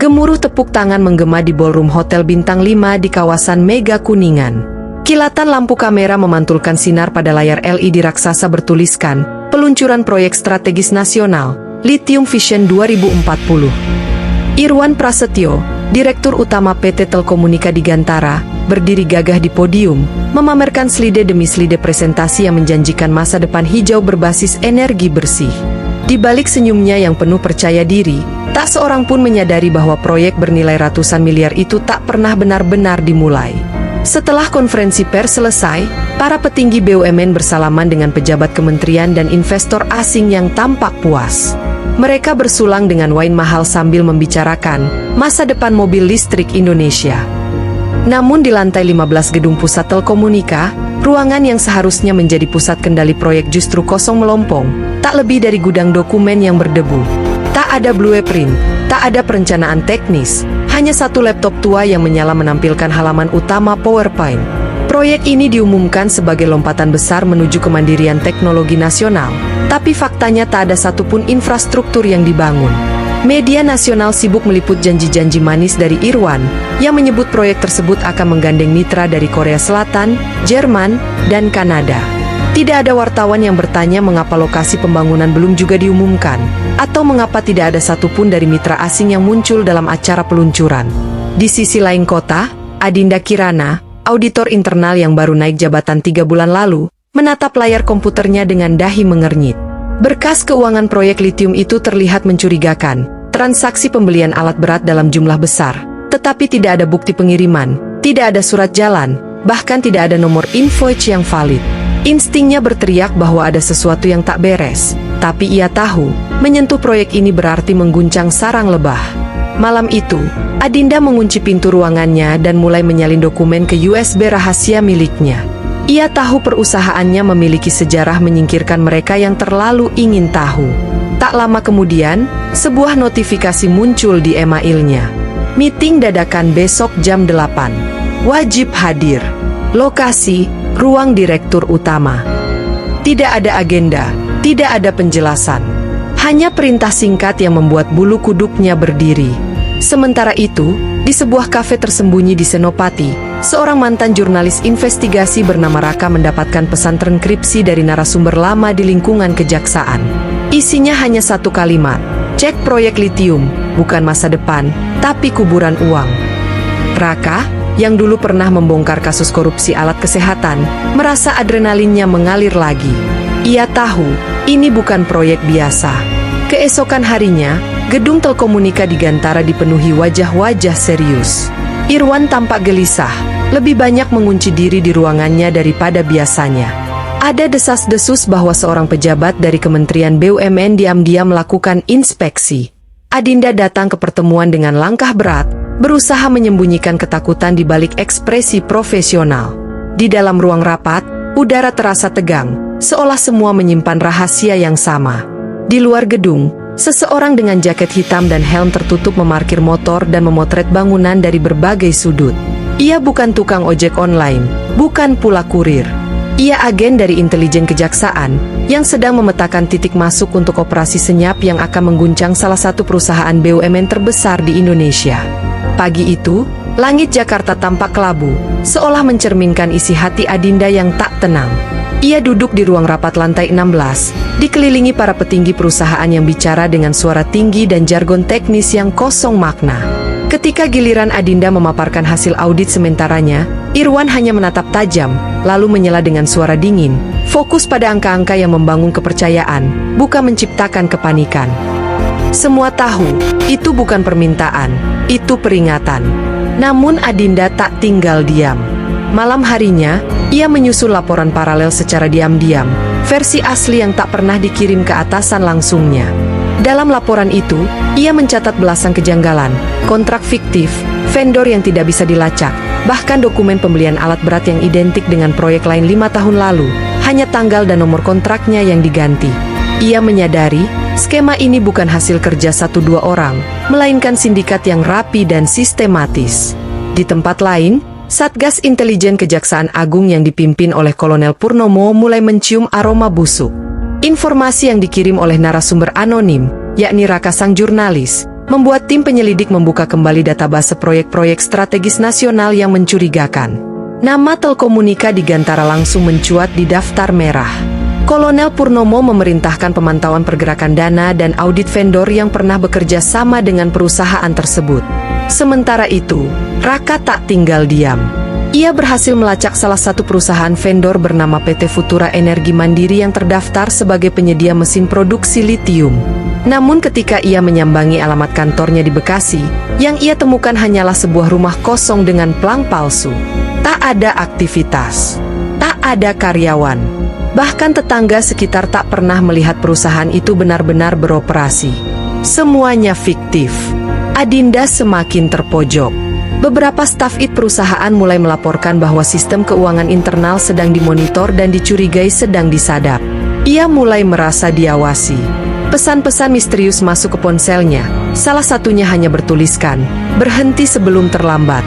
Gemuruh tepuk tangan menggema di ballroom Hotel Bintang 5 di kawasan Mega Kuningan. Kilatan lampu kamera memantulkan sinar pada layar LED raksasa bertuliskan, peluncuran proyek strategis nasional, Lithium Vision 2040. Irwan Prasetyo, Direktur Utama PT Telkomunika Digantara, berdiri gagah di podium, memamerkan slide demi slide presentasi yang menjanjikan masa depan hijau berbasis energi bersih. Di balik senyumnya yang penuh percaya diri, tak seorang pun menyadari bahwa proyek bernilai ratusan miliar itu tak pernah benar-benar dimulai. Setelah konferensi pers selesai, para petinggi BUMN bersalaman dengan pejabat kementerian dan investor asing yang tampak puas. Mereka bersulang dengan wine mahal sambil membicarakan masa depan mobil listrik Indonesia. Namun di lantai 15 gedung pusat Telkomunika, ruangan yang seharusnya menjadi pusat kendali proyek justru kosong melompong, tak lebih dari gudang dokumen yang berdebu. Tak ada blueprint, tak ada perencanaan teknis, hanya satu laptop tua yang menyala menampilkan halaman utama PowerPoint. Proyek ini diumumkan sebagai lompatan besar menuju kemandirian teknologi nasional, tapi faktanya tak ada satupun infrastruktur yang dibangun. Media nasional sibuk meliput janji-janji manis dari Irwan, yang menyebut proyek tersebut akan menggandeng mitra dari Korea Selatan, Jerman, dan Kanada. Tidak ada wartawan yang bertanya mengapa lokasi pembangunan belum juga diumumkan, atau mengapa tidak ada satupun dari mitra asing yang muncul dalam acara peluncuran. Di sisi lain kota, Adinda Kirana, auditor internal yang baru naik jabatan 3 bulan lalu, menatap layar komputernya dengan dahi mengernyit. Berkas keuangan proyek lithium itu terlihat mencurigakan, transaksi pembelian alat berat dalam jumlah besar, tetapi tidak ada bukti pengiriman, tidak ada surat jalan, bahkan tidak ada nomor invoice yang valid. Instingnya berteriak bahwa ada sesuatu yang tak beres, tapi ia tahu, menyentuh proyek ini berarti mengguncang sarang lebah. Malam itu, Adinda mengunci pintu ruangannya dan mulai menyalin dokumen ke USB rahasia miliknya. Ia tahu perusahaannya memiliki sejarah menyingkirkan mereka yang terlalu ingin tahu. Tak lama kemudian, sebuah notifikasi muncul di emailnya. Meeting dadakan besok jam 8. Wajib hadir. Lokasi, ruang direktur utama. Tidak ada agenda, tidak ada penjelasan. Hanya perintah singkat yang membuat bulu kuduknya berdiri. Sementara itu, di sebuah kafe tersembunyi di Senopati, seorang mantan jurnalis investigasi bernama Raka mendapatkan pesan transkripsi dari narasumber lama di lingkungan kejaksaan. Isinya hanya satu kalimat, cek proyek lithium, bukan masa depan, tapi kuburan uang. Raka, yang dulu pernah membongkar kasus korupsi alat kesehatan, merasa adrenalinnya mengalir lagi. Ia tahu, ini bukan proyek biasa. Keesokan harinya, gedung Telkomunika Digantara dipenuhi wajah-wajah serius. Irwan tampak gelisah, lebih banyak mengunci diri di ruangannya daripada biasanya. Ada desas-desus bahwa seorang pejabat dari Kementerian BUMN diam-diam melakukan inspeksi. Adinda datang ke pertemuan dengan langkah berat, berusaha menyembunyikan ketakutan di balik ekspresi profesional. Di dalam ruang rapat, udara terasa tegang, seolah semua menyimpan rahasia yang sama. Di luar gedung, seseorang dengan jaket hitam dan helm tertutup memarkir motor dan memotret bangunan dari berbagai sudut. Ia bukan tukang ojek online, bukan pula kurir. Ia agen dari intelijen kejaksaan, yang sedang memetakan titik masuk untuk operasi senyap yang akan mengguncang salah satu perusahaan BUMN terbesar di Indonesia. Pagi itu, langit Jakarta tampak kelabu, seolah mencerminkan isi hati Adinda yang tak tenang. Ia duduk di ruang rapat lantai 16, dikelilingi para petinggi perusahaan yang bicara dengan suara tinggi dan jargon teknis yang kosong makna. Ketika giliran Adinda memaparkan hasil audit sementaranya, Irwan hanya menatap tajam, lalu menyela dengan suara dingin, fokus pada angka-angka yang membangun kepercayaan, bukan menciptakan kepanikan. Semua tahu, itu bukan permintaan, itu peringatan. Namun Adinda tak tinggal diam. Malam harinya, ia menyusun laporan paralel secara diam-diam, versi asli yang tak pernah dikirim ke atasan langsungnya. Dalam laporan itu, ia mencatat belasan kejanggalan, kontrak fiktif, vendor yang tidak bisa dilacak, bahkan dokumen pembelian alat berat yang identik dengan proyek lain 5 tahun lalu, hanya tanggal dan nomor kontraknya yang diganti. Ia menyadari, skema ini bukan hasil kerja 1-2 orang, melainkan sindikat yang rapi dan sistematis. Di tempat lain, Satgas Intelijen Kejaksaan Agung yang dipimpin oleh Kolonel Purnomo mulai mencium aroma busuk. Informasi yang dikirim oleh narasumber anonim, yakni Raka sang jurnalis, membuat tim penyelidik membuka kembali database proyek-proyek strategis nasional yang mencurigakan. Nama Telkomunika Digantara langsung mencuat di daftar merah. Kolonel Purnomo memerintahkan pemantauan pergerakan dana dan audit vendor yang pernah bekerja sama dengan perusahaan tersebut. Sementara itu, Raka tak tinggal diam. Ia berhasil melacak salah satu perusahaan vendor bernama PT Futura Energi Mandiri yang terdaftar sebagai penyedia mesin produksi litium. Namun ketika ia menyambangi alamat kantornya di Bekasi, yang ia temukan hanyalah sebuah rumah kosong dengan plang palsu. Tak ada aktivitas, tak ada karyawan. Bahkan tetangga sekitar tak pernah melihat perusahaan itu benar-benar beroperasi. Semuanya fiktif. Adinda semakin terpojok. Beberapa staf perusahaan mulai melaporkan bahwa sistem keuangan internal sedang dimonitor dan dicurigai sedang disadap. Ia mulai merasa diawasi. Pesan-pesan misterius masuk ke ponselnya, salah satunya hanya bertuliskan, "Berhenti sebelum terlambat."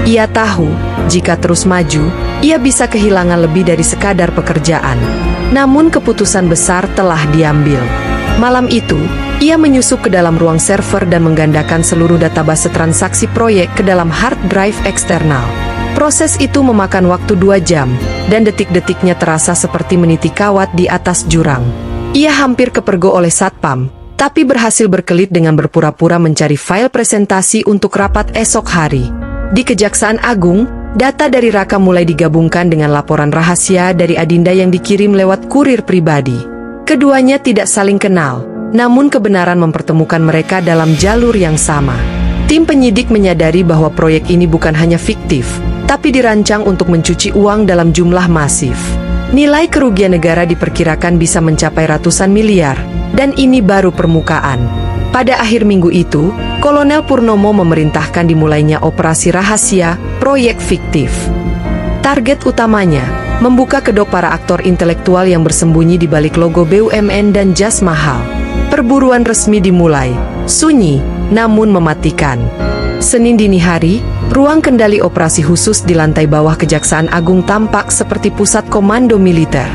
Ia tahu, jika terus maju, ia bisa kehilangan lebih dari sekadar pekerjaan. Namun keputusan besar telah diambil. Malam itu, ia menyusup ke dalam ruang server dan menggandakan seluruh database transaksi proyek ke dalam hard drive eksternal. Proses itu memakan waktu 2 jam, dan detik-detiknya terasa seperti meniti kawat di atas jurang. Ia hampir kepergok oleh satpam, tapi berhasil berkelit dengan berpura-pura mencari file presentasi untuk rapat esok hari. Di Kejaksaan Agung, data dari Raka mulai digabungkan dengan laporan rahasia dari Adinda yang dikirim lewat kurir pribadi. Keduanya tidak saling kenal, namun kebenaran mempertemukan mereka dalam jalur yang sama. Tim penyidik menyadari bahwa proyek ini bukan hanya fiktif, tapi dirancang untuk mencuci uang dalam jumlah masif. Nilai kerugian negara diperkirakan bisa mencapai ratusan miliar, dan ini baru permukaan. Pada akhir minggu itu, Kolonel Purnomo memerintahkan dimulainya operasi rahasia, proyek fiktif. Target utamanya, membuka kedok para aktor intelektual yang bersembunyi di balik logo BUMN dan jas mahal. Perburuan resmi dimulai, sunyi, namun mematikan. Senin dini hari, ruang kendali operasi khusus di lantai bawah Kejaksaan Agung tampak seperti pusat komando militer.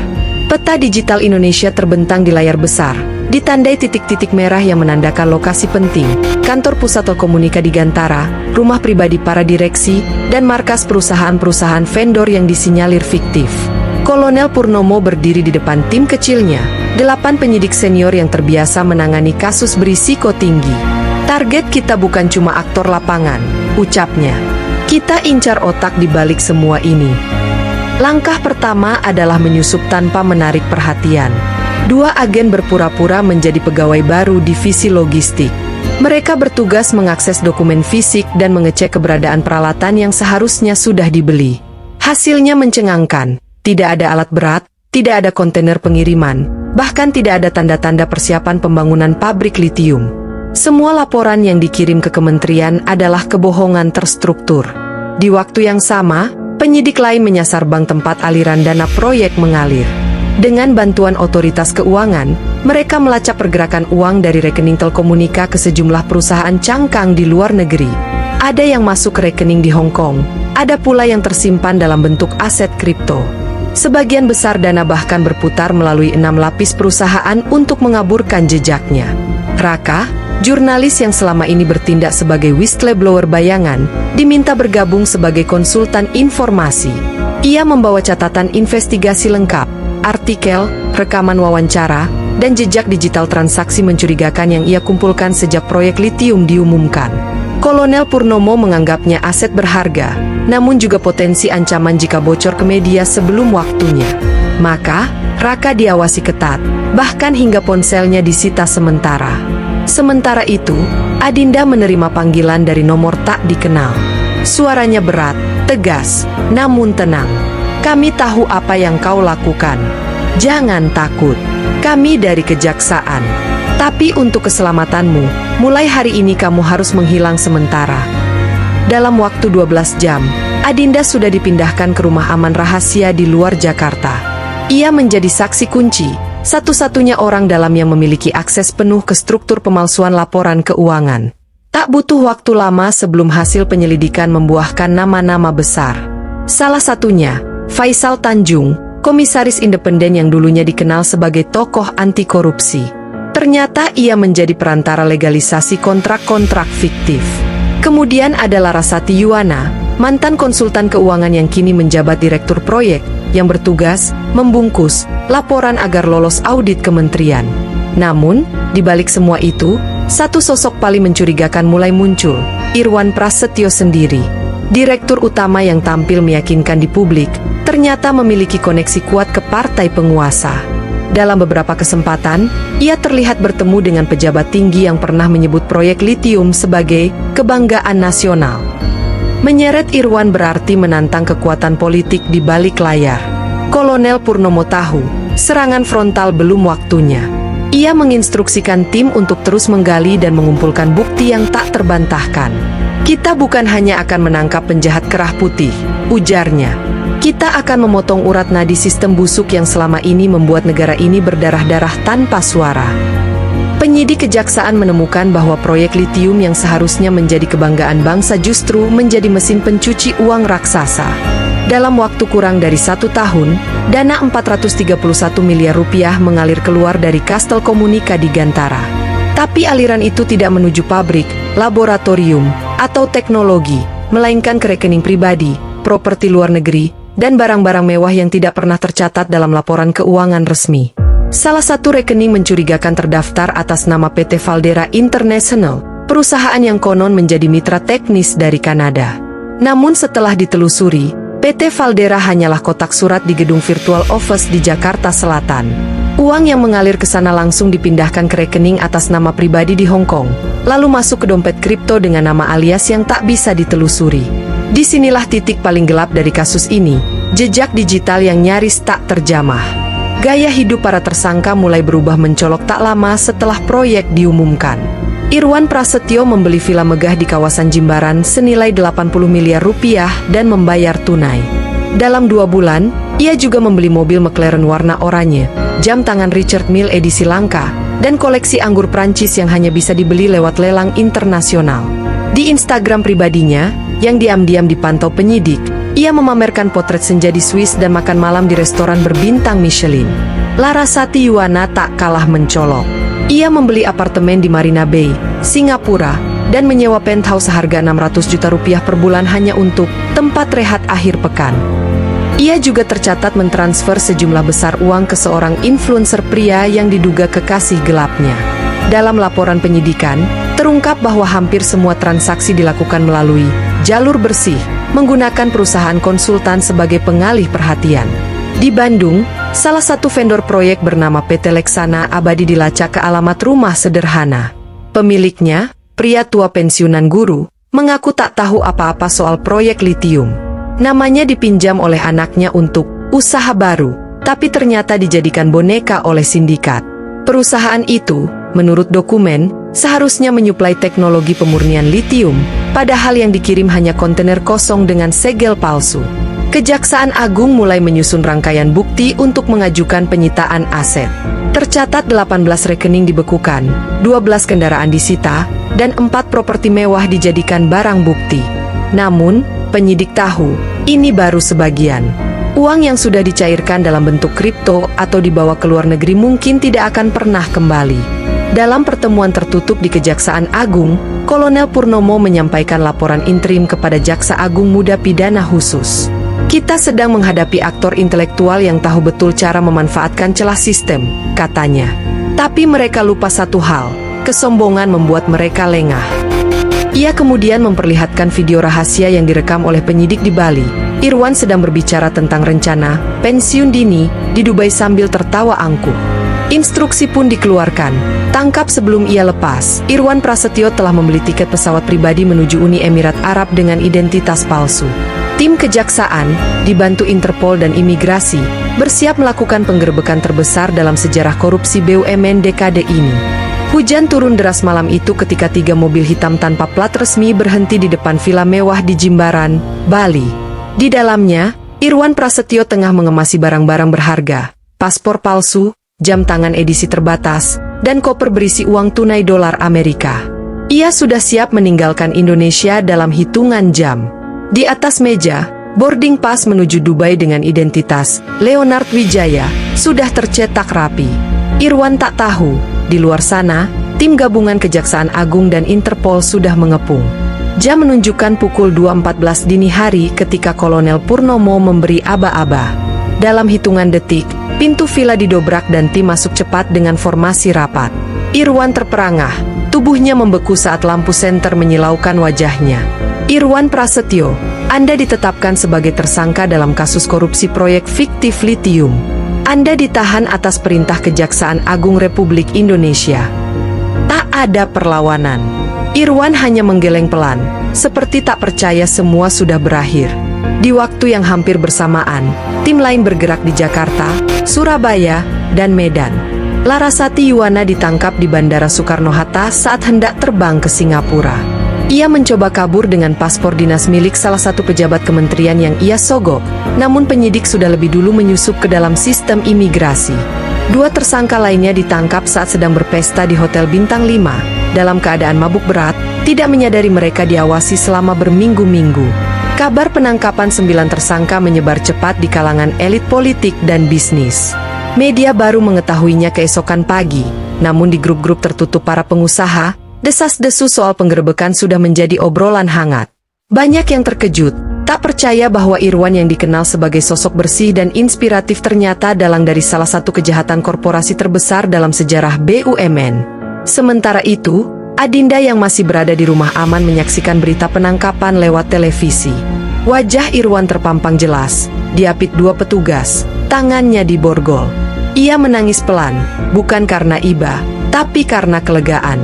Peta digital Indonesia terbentang di layar besar, ditandai titik-titik merah yang menandakan lokasi penting, kantor pusat Telkomunika Digantara, rumah pribadi para direksi, dan markas perusahaan-perusahaan vendor yang disinyalir fiktif. Kolonel Purnomo berdiri di depan tim kecilnya, 8 penyidik senior yang terbiasa menangani kasus berisiko tinggi. "Target kita bukan cuma aktor lapangan," ucapnya. "Kita incar otak di balik semua ini." Langkah pertama adalah menyusup tanpa menarik perhatian. 2 agen berpura-pura menjadi pegawai baru divisi logistik. Mereka bertugas mengakses dokumen fisik dan mengecek keberadaan peralatan yang seharusnya sudah dibeli. Hasilnya mencengangkan. Tidak ada alat berat, tidak ada kontainer pengiriman, bahkan tidak ada tanda-tanda persiapan pembangunan pabrik litium. Semua laporan yang dikirim ke kementerian adalah kebohongan terstruktur. Di waktu yang sama, penyidik lain menyasar bank tempat aliran dana proyek mengalir. Dengan bantuan otoritas keuangan, mereka melacak pergerakan uang dari rekening Telkomunika ke sejumlah perusahaan cangkang di luar negeri. Ada yang masuk ke rekening di Hong Kong, ada pula yang tersimpan dalam bentuk aset kripto. Sebagian besar dana bahkan berputar melalui 6 lapis perusahaan untuk mengaburkan jejaknya. Raka, jurnalis yang selama ini bertindak sebagai whistleblower bayangan, diminta bergabung sebagai konsultan informasi. Ia membawa catatan investigasi lengkap, artikel, rekaman wawancara, dan jejak digital transaksi mencurigakan yang ia kumpulkan sejak proyek litium diumumkan. Kolonel Purnomo menganggapnya aset berharga, namun juga potensi ancaman jika bocor ke media sebelum waktunya. Maka, Raka diawasi ketat, bahkan hingga ponselnya disita sementara. Sementara itu, Adinda menerima panggilan dari nomor tak dikenal. Suaranya berat, tegas, namun tenang. "Kami tahu apa yang kau lakukan. Jangan takut. Kami dari kejaksaan. Tapi untuk keselamatanmu, mulai hari ini kamu harus menghilang sementara." Dalam waktu 12 jam, Adinda sudah dipindahkan ke rumah aman rahasia di luar Jakarta. Ia menjadi saksi kunci, satu-satunya orang dalam yang memiliki akses penuh ke struktur pemalsuan laporan keuangan. Tak butuh waktu lama sebelum hasil penyelidikan membuahkan nama-nama besar. Salah satunya, Faisal Tanjung, komisaris independen yang dulunya dikenal sebagai tokoh anti korupsi. Ternyata ia menjadi perantara legalisasi kontrak-kontrak fiktif. Kemudian ada Larasati Yuwana, mantan konsultan keuangan yang kini menjabat direktur proyek, yang bertugas membungkus laporan agar lolos audit kementerian. Namun, di balik semua itu, satu sosok paling mencurigakan mulai muncul, Irwan Prasetyo sendiri. Direktur utama yang tampil meyakinkan di publik, ternyata memiliki koneksi kuat ke partai penguasa. Dalam beberapa kesempatan, ia terlihat bertemu dengan pejabat tinggi yang pernah menyebut proyek litium sebagai kebanggaan nasional. Menyeret Irwan berarti menantang kekuatan politik di balik layar. Kolonel Purnomo tahu, serangan frontal belum waktunya. Ia menginstruksikan tim untuk terus menggali dan mengumpulkan bukti yang tak terbantahkan. Kita bukan hanya akan menangkap penjahat kerah putih, ujarnya. Kita akan memotong urat nadi sistem busuk yang selama ini membuat negara ini berdarah-darah tanpa suara. Penyidik kejaksaan menemukan bahwa proyek litium yang seharusnya menjadi kebanggaan bangsa justru menjadi mesin pencuci uang raksasa. Dalam waktu kurang dari 1 tahun, dana 431 miliar rupiah mengalir keluar dari Kastel Komunika di Gantara. Tapi aliran itu tidak menuju pabrik, laboratorium, atau teknologi, melainkan ke rekening pribadi, properti luar negeri, dan barang-barang mewah yang tidak pernah tercatat dalam laporan keuangan resmi. Salah satu rekening mencurigakan terdaftar atas nama PT Valdera International, perusahaan yang konon menjadi mitra teknis dari Kanada. Namun setelah ditelusuri, PT Valdera hanyalah kotak surat di gedung Virtual Office di Jakarta Selatan. Uang yang mengalir ke sana langsung dipindahkan ke rekening atas nama pribadi di Hong Kong, lalu masuk ke dompet kripto dengan nama alias yang tak bisa ditelusuri. Disinilah titik paling gelap dari kasus ini, jejak digital yang nyaris tak terjamah. Gaya hidup para tersangka mulai berubah mencolok tak lama setelah proyek diumumkan. Irwan Prasetyo membeli villa megah di kawasan Jimbaran senilai 80 miliar rupiah dan membayar tunai. Dalam 2 bulan, ia juga membeli mobil McLaren warna oranye, jam tangan Richard Mille edisi langka, dan koleksi anggur Prancis yang hanya bisa dibeli lewat lelang internasional. Di Instagram pribadinya, yang diam-diam dipantau penyidik, ia memamerkan potret senja di Swiss dan makan malam di restoran berbintang Michelin. Larasati Yuwana tak kalah mencolok. Ia membeli apartemen di Marina Bay, Singapura, dan menyewa penthouse seharga 600 juta rupiah per bulan hanya untuk tempat rehat akhir pekan. Ia juga tercatat mentransfer sejumlah besar uang ke seorang influencer pria yang diduga kekasih gelapnya. Dalam laporan penyidikan, terungkap bahwa hampir semua transaksi dilakukan melalui jalur bersih, menggunakan perusahaan konsultan sebagai pengalih perhatian. Di Bandung, salah satu vendor proyek bernama PT Leksana Abadi dilacak ke alamat rumah sederhana. Pemiliknya, pria tua pensiunan guru, mengaku tak tahu apa-apa soal proyek litium. Namanya dipinjam oleh anaknya untuk usaha baru, tapi ternyata dijadikan boneka oleh sindikat. Perusahaan itu, menurut dokumen, seharusnya menyuplai teknologi pemurnian litium, padahal yang dikirim hanya kontainer kosong dengan segel palsu. Kejaksaan Agung mulai menyusun rangkaian bukti untuk mengajukan penyitaan aset. Tercatat 18 rekening dibekukan, 12 kendaraan disita, dan 4 properti mewah dijadikan barang bukti. Namun, penyidik tahu, ini baru sebagian. Uang yang sudah dicairkan dalam bentuk kripto atau dibawa ke luar negeri mungkin tidak akan pernah kembali. Dalam pertemuan tertutup di Kejaksaan Agung, Kolonel Purnomo menyampaikan laporan interim kepada Jaksa Agung Muda Pidana Khusus. Kita sedang menghadapi aktor intelektual yang tahu betul cara memanfaatkan celah sistem, katanya. Tapi mereka lupa satu hal, kesombongan membuat mereka lengah. Ia kemudian memperlihatkan video rahasia yang direkam oleh penyidik di Bali. Irwan sedang berbicara tentang rencana pensiun dini di Dubai sambil tertawa angkuh. Instruksi pun dikeluarkan, tangkap sebelum ia lepas. Irwan Prasetyo telah membeli tiket pesawat pribadi menuju Uni Emirat Arab dengan identitas palsu. Tim kejaksaan, dibantu Interpol dan imigrasi, bersiap melakukan penggerbekan terbesar dalam sejarah korupsi BUMN dekade ini. Hujan turun deras malam itu ketika 3 mobil hitam tanpa plat resmi berhenti di depan villa mewah di Jimbaran, Bali. Di dalamnya, Irwan Prasetyo tengah mengemasi barang-barang berharga, paspor palsu, jam tangan edisi terbatas, dan koper berisi uang tunai dolar Amerika. Ia sudah siap meninggalkan Indonesia dalam hitungan jam. Di atas meja, boarding pass menuju Dubai dengan identitas Leonard Wijaya sudah tercetak rapi. Irwan tak tahu, di luar sana, tim gabungan Kejaksaan Agung dan Interpol sudah mengepung. Jam menunjukkan pukul 2.14 dini hari ketika Kolonel Purnomo memberi aba-aba. Dalam hitungan detik, pintu villa didobrak dan tim masuk cepat dengan formasi rapat. Irwan terperangah, tubuhnya membeku saat lampu senter menyilaukan wajahnya. Irwan Prasetyo, Anda ditetapkan sebagai tersangka dalam kasus korupsi proyek fiktif litium. Anda ditahan atas perintah Kejaksaan Agung Republik Indonesia. Tak ada perlawanan. Irwan hanya menggeleng pelan, seperti tak percaya semua sudah berakhir. Di waktu yang hampir bersamaan, tim lain bergerak di Jakarta, Surabaya, dan Medan. Larasati Yuwana ditangkap di Bandara Soekarno-Hatta saat hendak terbang ke Singapura. Ia mencoba kabur dengan paspor dinas milik salah satu pejabat kementerian yang ia sogok, namun penyidik sudah lebih dulu menyusup ke dalam sistem imigrasi. Dua tersangka lainnya ditangkap saat sedang berpesta di Hotel Bintang 5, dalam keadaan mabuk berat, tidak menyadari mereka diawasi selama berminggu-minggu. Kabar penangkapan 9 tersangka menyebar cepat di kalangan elit politik dan bisnis. Media baru mengetahuinya keesokan pagi, namun di grup-grup tertutup para pengusaha, desas-desus soal penggerebekan sudah menjadi obrolan hangat. Banyak yang terkejut, tak percaya bahwa Irwan yang dikenal sebagai sosok bersih dan inspiratif ternyata dalang dari salah satu kejahatan korporasi terbesar dalam sejarah BUMN. Sementara itu, Adinda yang masih berada di rumah aman menyaksikan berita penangkapan lewat televisi. Wajah Irwan terpampang jelas, diapit 2 petugas, tangannya diborgol. Ia menangis pelan, bukan karena iba, tapi karena kelegaan.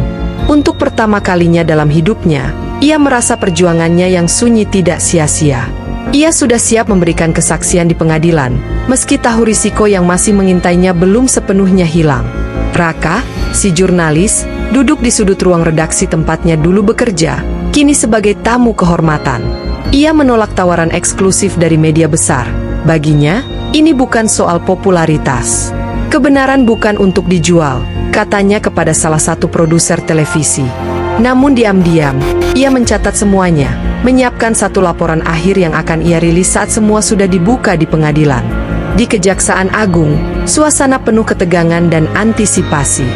Untuk pertama kalinya dalam hidupnya, ia merasa perjuangannya yang sunyi tidak sia-sia. Ia sudah siap memberikan kesaksian di pengadilan, meski tahu risiko yang masih mengintainya belum sepenuhnya hilang. Raka, si jurnalis, duduk di sudut ruang redaksi tempatnya dulu bekerja, kini sebagai tamu kehormatan. Ia menolak tawaran eksklusif dari media besar. Baginya, ini bukan soal popularitas. Kebenaran bukan untuk dijual, katanya kepada salah satu produser televisi. Namun diam-diam, ia mencatat semuanya, menyiapkan satu laporan akhir yang akan ia rilis saat semua sudah dibuka di pengadilan. Di Kejaksaan Agung, suasana penuh ketegangan dan antisipasi.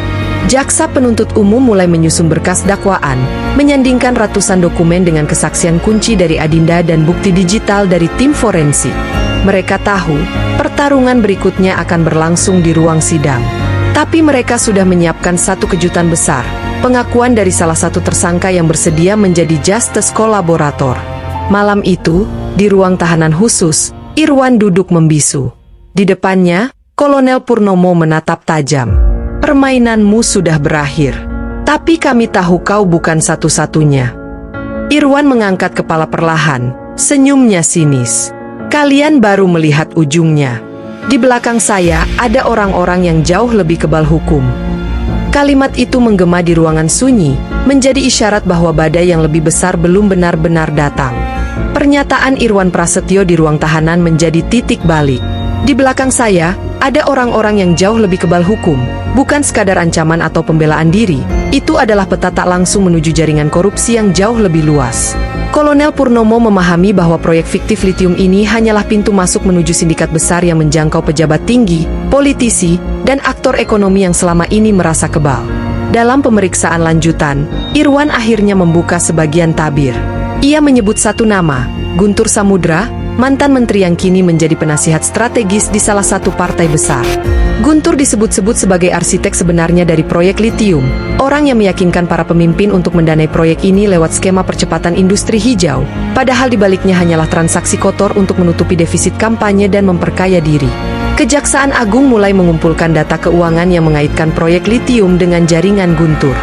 Jaksa penuntut umum mulai menyusun berkas dakwaan, menyandingkan ratusan dokumen dengan kesaksian kunci dari Adinda dan bukti digital dari tim forensik. Mereka tahu, pertarungan berikutnya akan berlangsung di ruang sidang. Tapi mereka sudah menyiapkan satu kejutan besar, pengakuan dari salah satu tersangka yang bersedia menjadi justice kolaborator. Malam itu, di ruang tahanan khusus, Irwan duduk membisu. Di depannya, Kolonel Purnomo menatap tajam. Permainanmu sudah berakhir. Tapi kami tahu kau bukan satu-satunya. Irwan mengangkat kepala perlahan, senyumnya sinis. Kalian baru melihat ujungnya. Di belakang saya ada orang-orang yang jauh lebih kebal hukum. Kalimat itu menggema di ruangan sunyi, menjadi isyarat bahwa badai yang lebih besar belum benar-benar datang. Pernyataan Irwan Prasetyo di ruang tahanan menjadi titik balik. Di belakang saya, ada orang-orang yang jauh lebih kebal hukum, bukan sekadar ancaman atau pembelaan diri, itu adalah peta tak langsung menuju jaringan korupsi yang jauh lebih luas. Kolonel Purnomo memahami bahwa proyek fiktif litium ini hanyalah pintu masuk menuju sindikat besar yang menjangkau pejabat tinggi, politisi, dan aktor ekonomi yang selama ini merasa kebal. Dalam pemeriksaan lanjutan, Irwan akhirnya membuka sebagian tabir. Ia menyebut satu nama, Guntur Samudra, mantan menteri yang kini menjadi penasihat strategis di salah satu partai besar. Guntur disebut-sebut sebagai arsitek sebenarnya dari proyek litium, orang yang meyakinkan para pemimpin untuk mendanai proyek ini lewat skema percepatan industri hijau, padahal dibaliknya hanyalah transaksi kotor untuk menutupi defisit kampanye dan memperkaya diri. Kejaksaan Agung mulai mengumpulkan data keuangan yang mengaitkan proyek litium dengan jaringan Guntur.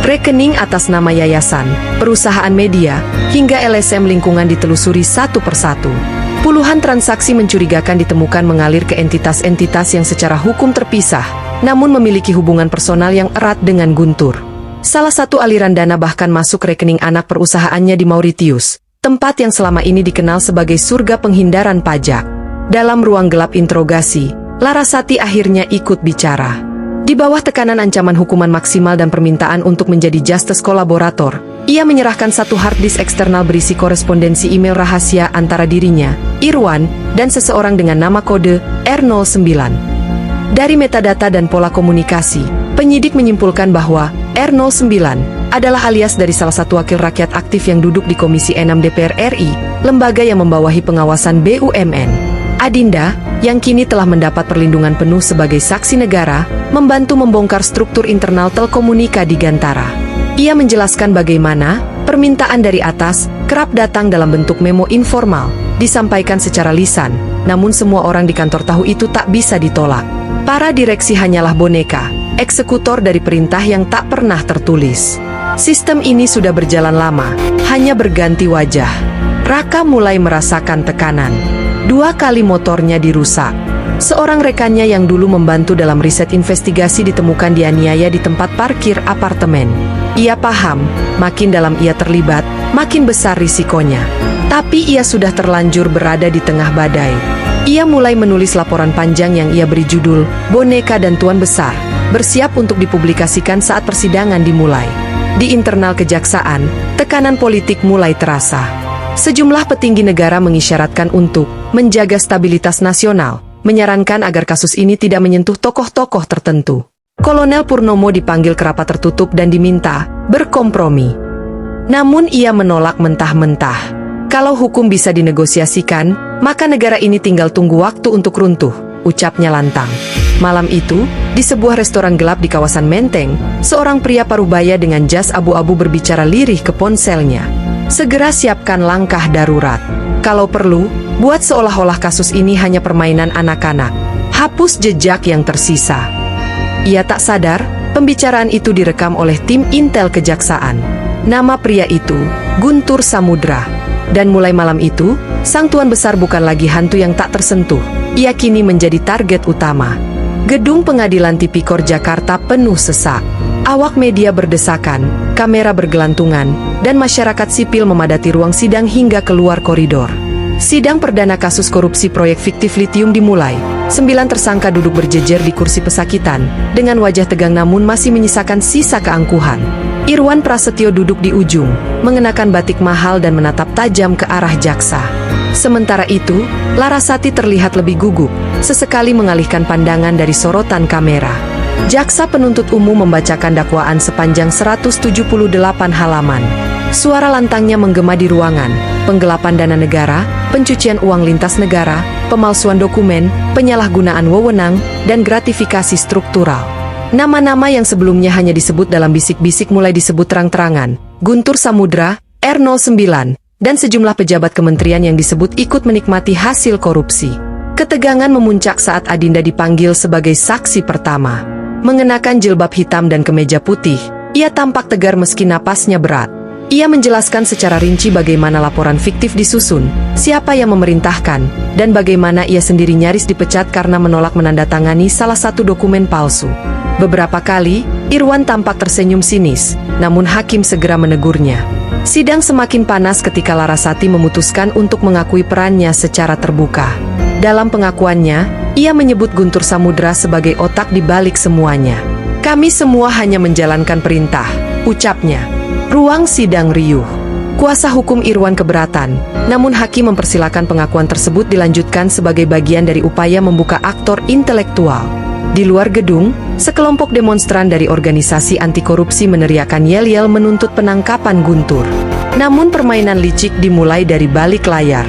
Rekening atas nama yayasan, perusahaan media, hingga LSM lingkungan ditelusuri satu persatu. Puluhan transaksi mencurigakan ditemukan mengalir ke entitas-entitas yang secara hukum terpisah, namun memiliki hubungan personal yang erat dengan Guntur. Salah satu aliran dana bahkan masuk rekening anak perusahaannya di Mauritius, tempat yang selama ini dikenal sebagai surga penghindaran pajak. Dalam ruang gelap interogasi, Larasati akhirnya ikut bicara. Di bawah tekanan ancaman hukuman maksimal dan permintaan untuk menjadi justice kolaborator, ia menyerahkan satu hard disk eksternal berisi korespondensi email rahasia antara dirinya, Irwan, dan seseorang dengan nama kode R09. Dari metadata dan pola komunikasi, penyidik menyimpulkan bahwa R09 adalah alias dari salah satu wakil rakyat aktif yang duduk di Komisi 6 DPR RI, lembaga yang membawahi pengawasan BUMN. Adinda, yang kini telah mendapat perlindungan penuh sebagai saksi negara, membantu membongkar struktur internal Telkomunika di Gantara. Ia menjelaskan bagaimana permintaan dari atas kerap datang dalam bentuk memo informal, disampaikan secara lisan, namun semua orang di kantor tahu itu tak bisa ditolak. Para direksi hanyalah boneka, eksekutor dari perintah yang tak pernah tertulis. Sistem ini sudah berjalan lama, hanya berganti wajah. Raka mulai merasakan tekanan. 2 kali motornya dirusak. Seorang rekannya yang dulu membantu dalam riset investigasi ditemukan dianiaya di tempat parkir apartemen. Ia paham, makin dalam ia terlibat, makin besar risikonya. Tapi ia sudah terlanjur berada di tengah badai. Ia mulai menulis laporan panjang yang ia beri judul Boneka dan Tuan Besar, bersiap untuk dipublikasikan saat persidangan dimulai. Di internal kejaksaan, tekanan politik mulai terasa. Sejumlah petinggi negara mengisyaratkan untuk menjaga stabilitas nasional, menyarankan agar kasus ini tidak menyentuh tokoh-tokoh tertentu. Kolonel Purnomo dipanggil ke rapat tertutup dan diminta berkompromi. Namun ia menolak mentah-mentah. Kalau hukum bisa dinegosiasikan, maka negara ini tinggal tunggu waktu untuk runtuh, ucapnya lantang. Malam itu, di sebuah restoran gelap di kawasan Menteng, seorang pria parubaya dengan jas abu-abu berbicara lirih ke ponselnya. Segera siapkan langkah darurat. Kalau perlu, buat seolah-olah kasus ini hanya permainan anak-anak. Hapus jejak yang tersisa. Ia tak sadar, pembicaraan itu direkam oleh tim intel kejaksaan. Nama pria itu, Guntur Samudra. Dan mulai malam itu, sang tuan besar bukan lagi hantu yang tak tersentuh. Ia kini menjadi target utama. Gedung Pengadilan Tipikor Jakarta penuh sesak. Awak media berdesakan, kamera bergelantungan, dan masyarakat sipil memadati ruang sidang hingga keluar koridor. Sidang perdana kasus korupsi proyek fiktif litium dimulai. 9 tersangka duduk berjejer di kursi pesakitan, dengan wajah tegang namun masih menyisakan sisa keangkuhan. Irwan Prasetyo duduk di ujung, mengenakan batik mahal dan menatap tajam ke arah jaksa. Sementara itu, Larasati terlihat lebih gugup, sesekali mengalihkan pandangan dari sorotan kamera. Jaksa penuntut umum membacakan dakwaan sepanjang 178 halaman. Suara lantangnya menggema di ruangan, penggelapan dana negara, pencucian uang lintas negara, pemalsuan dokumen, penyalahgunaan wewenang, dan gratifikasi struktural. Nama-nama yang sebelumnya hanya disebut dalam bisik-bisik mulai disebut terang-terangan. Guntur Samudra, R09, dan sejumlah pejabat kementerian yang disebut ikut menikmati hasil korupsi. Ketegangan memuncak saat Adinda dipanggil sebagai saksi pertama. Mengenakan jilbab hitam dan kemeja putih, ia tampak tegar meski napasnya berat. Ia menjelaskan secara rinci bagaimana laporan fiktif disusun, siapa yang memerintahkan, dan bagaimana ia sendiri nyaris dipecat karena menolak menandatangani salah satu dokumen palsu. Beberapa kali, Irwan tampak tersenyum sinis, namun hakim segera menegurnya. Sidang semakin panas ketika Larasati memutuskan untuk mengakui perannya secara terbuka. Dalam pengakuannya, ia menyebut Guntur Samudra sebagai otak di balik semuanya. "Kami semua hanya menjalankan perintah," ucapnya. Ruang sidang riuh. Kuasa hukum Irwan keberatan, namun hakim mempersilakan pengakuan tersebut dilanjutkan sebagai bagian dari upaya membuka aktor intelektual. Di luar gedung, sekelompok demonstran dari organisasi anti korupsi meneriakan yel-yel menuntut penangkapan Guntur. Namun permainan licik dimulai dari balik layar.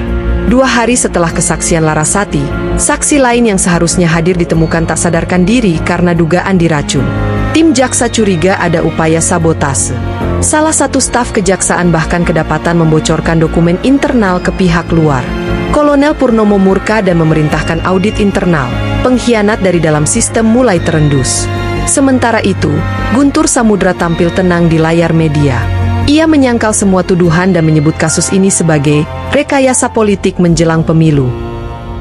2 hari setelah kesaksian Larasati, saksi lain yang seharusnya hadir ditemukan tak sadarkan diri karena dugaan diracun. Tim jaksa curiga ada upaya sabotase. Salah satu staf kejaksaan bahkan kedapatan membocorkan dokumen internal ke pihak luar. Kolonel Purnomo murka dan memerintahkan audit internal. Pengkhianat dari dalam sistem mulai terendus. Sementara itu, Guntur Samudra tampil tenang di layar media. Ia menyangkal semua tuduhan dan menyebut kasus ini sebagai rekayasa politik menjelang pemilu.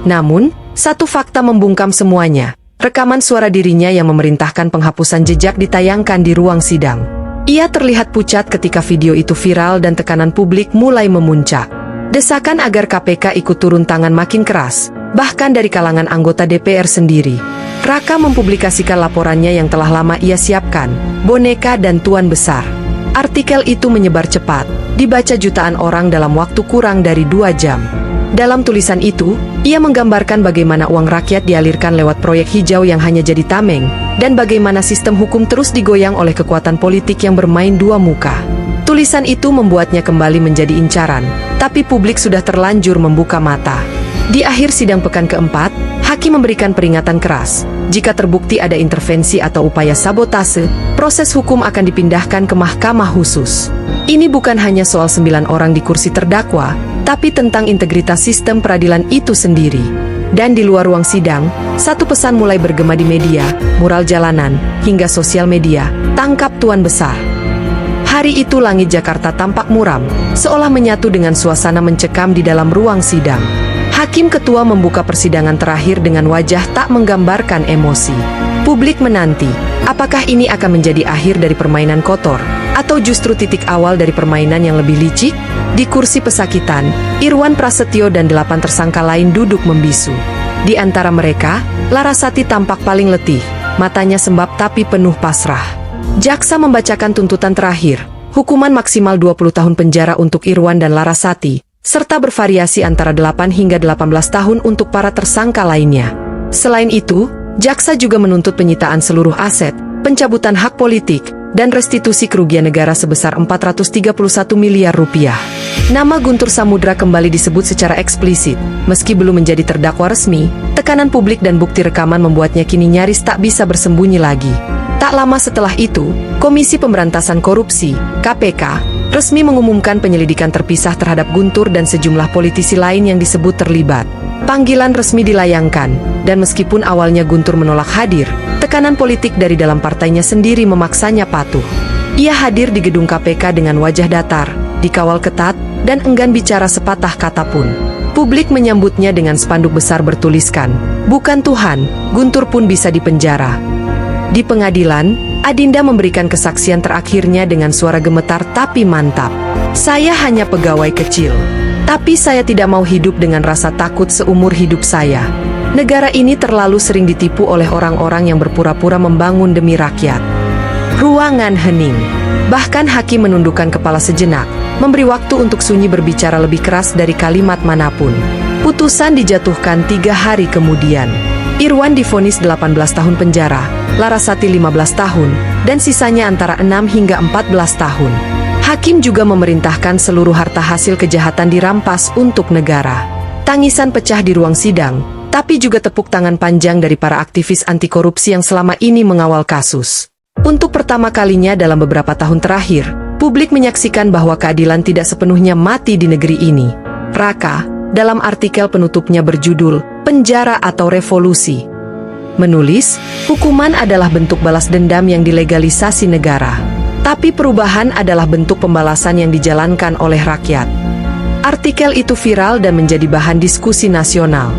Namun, satu fakta membungkam semuanya. Rekaman suara dirinya yang memerintahkan penghapusan jejak ditayangkan di ruang sidang. Ia terlihat pucat ketika video itu viral dan tekanan publik mulai memuncak. Desakan agar KPK ikut turun tangan makin keras, bahkan dari kalangan anggota DPR sendiri. Raka mempublikasikan laporannya yang telah lama ia siapkan, Boneka dan Tuan Besar. Artikel itu menyebar cepat, dibaca jutaan orang dalam waktu kurang dari 2 jam. Dalam tulisan itu, ia menggambarkan bagaimana uang rakyat dialirkan lewat proyek hijau yang hanya jadi tameng, dan bagaimana sistem hukum terus digoyang oleh kekuatan politik yang bermain dua muka. Tulisan itu membuatnya kembali menjadi incaran, tapi publik sudah terlanjur membuka mata. Di akhir sidang pekan keempat, hakim memberikan peringatan keras. Jika terbukti ada intervensi atau upaya sabotase, proses hukum akan dipindahkan ke mahkamah khusus. Ini bukan hanya soal 9 orang di kursi terdakwa, tapi tentang integritas sistem peradilan itu sendiri. Dan di luar ruang sidang, satu pesan mulai bergema di media, mural jalanan, hingga sosial media, tangkap Tuan Besar. Hari itu langit Jakarta tampak muram, seolah menyatu dengan suasana mencekam di dalam ruang sidang. Hakim ketua membuka persidangan terakhir dengan wajah tak menggambarkan emosi. Publik menanti, apakah ini akan menjadi akhir dari permainan kotor, atau justru titik awal dari permainan yang lebih licik? Di kursi pesakitan, Irwan Prasetyo dan 8 tersangka lain duduk membisu. Di antara mereka, Larasati tampak paling letih, matanya sembab tapi penuh pasrah. Jaksa membacakan tuntutan terakhir, hukuman maksimal 20 tahun penjara untuk Irwan dan Larasati, serta bervariasi antara 8 hingga 18 tahun untuk para tersangka lainnya. Selain itu, jaksa juga menuntut penyitaan seluruh aset, pencabutan hak politik, dan restitusi kerugian negara sebesar 431 miliar rupiah. Nama Guntur Samudra kembali disebut secara eksplisit. Meski belum menjadi terdakwa resmi, tekanan publik dan bukti rekaman membuatnya kini nyaris tak bisa bersembunyi lagi. Tak lama setelah itu, Komisi Pemberantasan Korupsi, KPK, resmi mengumumkan penyelidikan terpisah terhadap Guntur dan sejumlah politisi lain yang disebut terlibat. Panggilan resmi dilayangkan, dan meskipun awalnya Guntur menolak hadir, tekanan politik dari dalam partainya sendiri memaksanya patuh. Ia hadir di gedung KPK dengan wajah datar, dikawal ketat, dan enggan bicara sepatah kata pun. Publik menyambutnya dengan spanduk besar bertuliskan, "Bukan Tuhan, Guntur pun bisa dipenjara." Di pengadilan, Adinda memberikan kesaksian terakhirnya dengan suara gemetar tapi mantap. "Saya hanya pegawai kecil, tapi saya tidak mau hidup dengan rasa takut seumur hidup saya. Negara ini terlalu sering ditipu oleh orang-orang yang berpura-pura membangun demi rakyat." Ruangan hening. Bahkan hakim menundukkan kepala sejenak, memberi waktu untuk sunyi berbicara lebih keras dari kalimat manapun. Putusan dijatuhkan 3 hari kemudian. Irwan divonis 18 tahun penjara, Larasati 15 tahun, dan sisanya antara 6 hingga 14 tahun. Hakim juga memerintahkan seluruh harta hasil kejahatan dirampas untuk negara. Tangisan pecah di ruang sidang, tapi juga tepuk tangan panjang dari para aktivis anti korupsi yang selama ini mengawal kasus. Untuk pertama kalinya dalam beberapa tahun terakhir, publik menyaksikan bahwa keadilan tidak sepenuhnya mati di negeri ini. Raka, dalam artikel penutupnya berjudul, "Penjara atau Revolusi", menulis, hukuman adalah bentuk balas dendam yang dilegalisasi negara. Tapi perubahan adalah bentuk pembalasan yang dijalankan oleh rakyat. Artikel itu viral dan menjadi bahan diskusi nasional.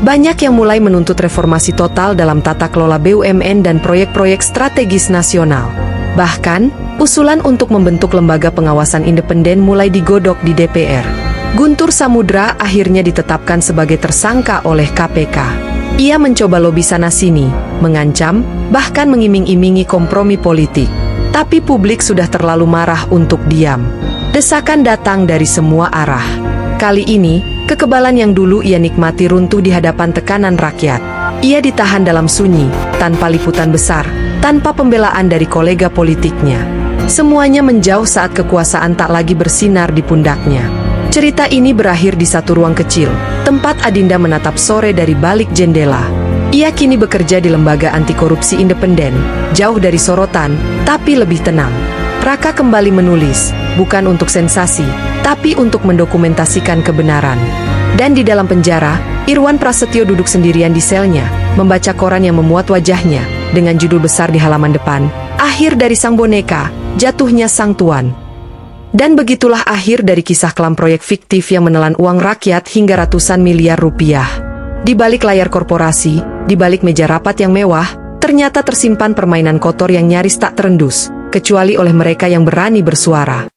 Banyak yang mulai menuntut reformasi total dalam tata kelola BUMN dan proyek-proyek strategis nasional. Bahkan, usulan untuk membentuk lembaga pengawasan independen mulai digodok di DPR. Guntur Samudra akhirnya ditetapkan sebagai tersangka oleh KPK. Ia mencoba lobi sana-sini, mengancam, bahkan mengiming-imingi kompromi politik. Tapi publik sudah terlalu marah untuk diam. Desakan datang dari semua arah. Kali ini, kekebalan yang dulu ia nikmati runtuh di hadapan tekanan rakyat. Ia ditahan dalam sunyi, tanpa liputan besar, tanpa pembelaan dari kolega politiknya. Semuanya menjauh saat kekuasaan tak lagi bersinar di pundaknya. Cerita ini berakhir di satu ruang kecil, tempat Adinda menatap sore dari balik jendela. Ia kini bekerja di lembaga anti korupsi independen, jauh dari sorotan, tapi lebih tenang. Raka kembali menulis, bukan untuk sensasi, tapi untuk mendokumentasikan kebenaran. Dan di dalam penjara, Irwan Prasetyo duduk sendirian di selnya, membaca koran yang memuat wajahnya, dengan judul besar di halaman depan, "Akhir dari Sang Boneka, Jatuhnya Sang Tuan." Dan begitulah akhir dari kisah kelam proyek fiktif yang menelan uang rakyat hingga ratusan miliar rupiah. Di balik layar korporasi, di balik meja rapat yang mewah, ternyata tersimpan permainan kotor yang nyaris tak terendus, kecuali oleh mereka yang berani bersuara.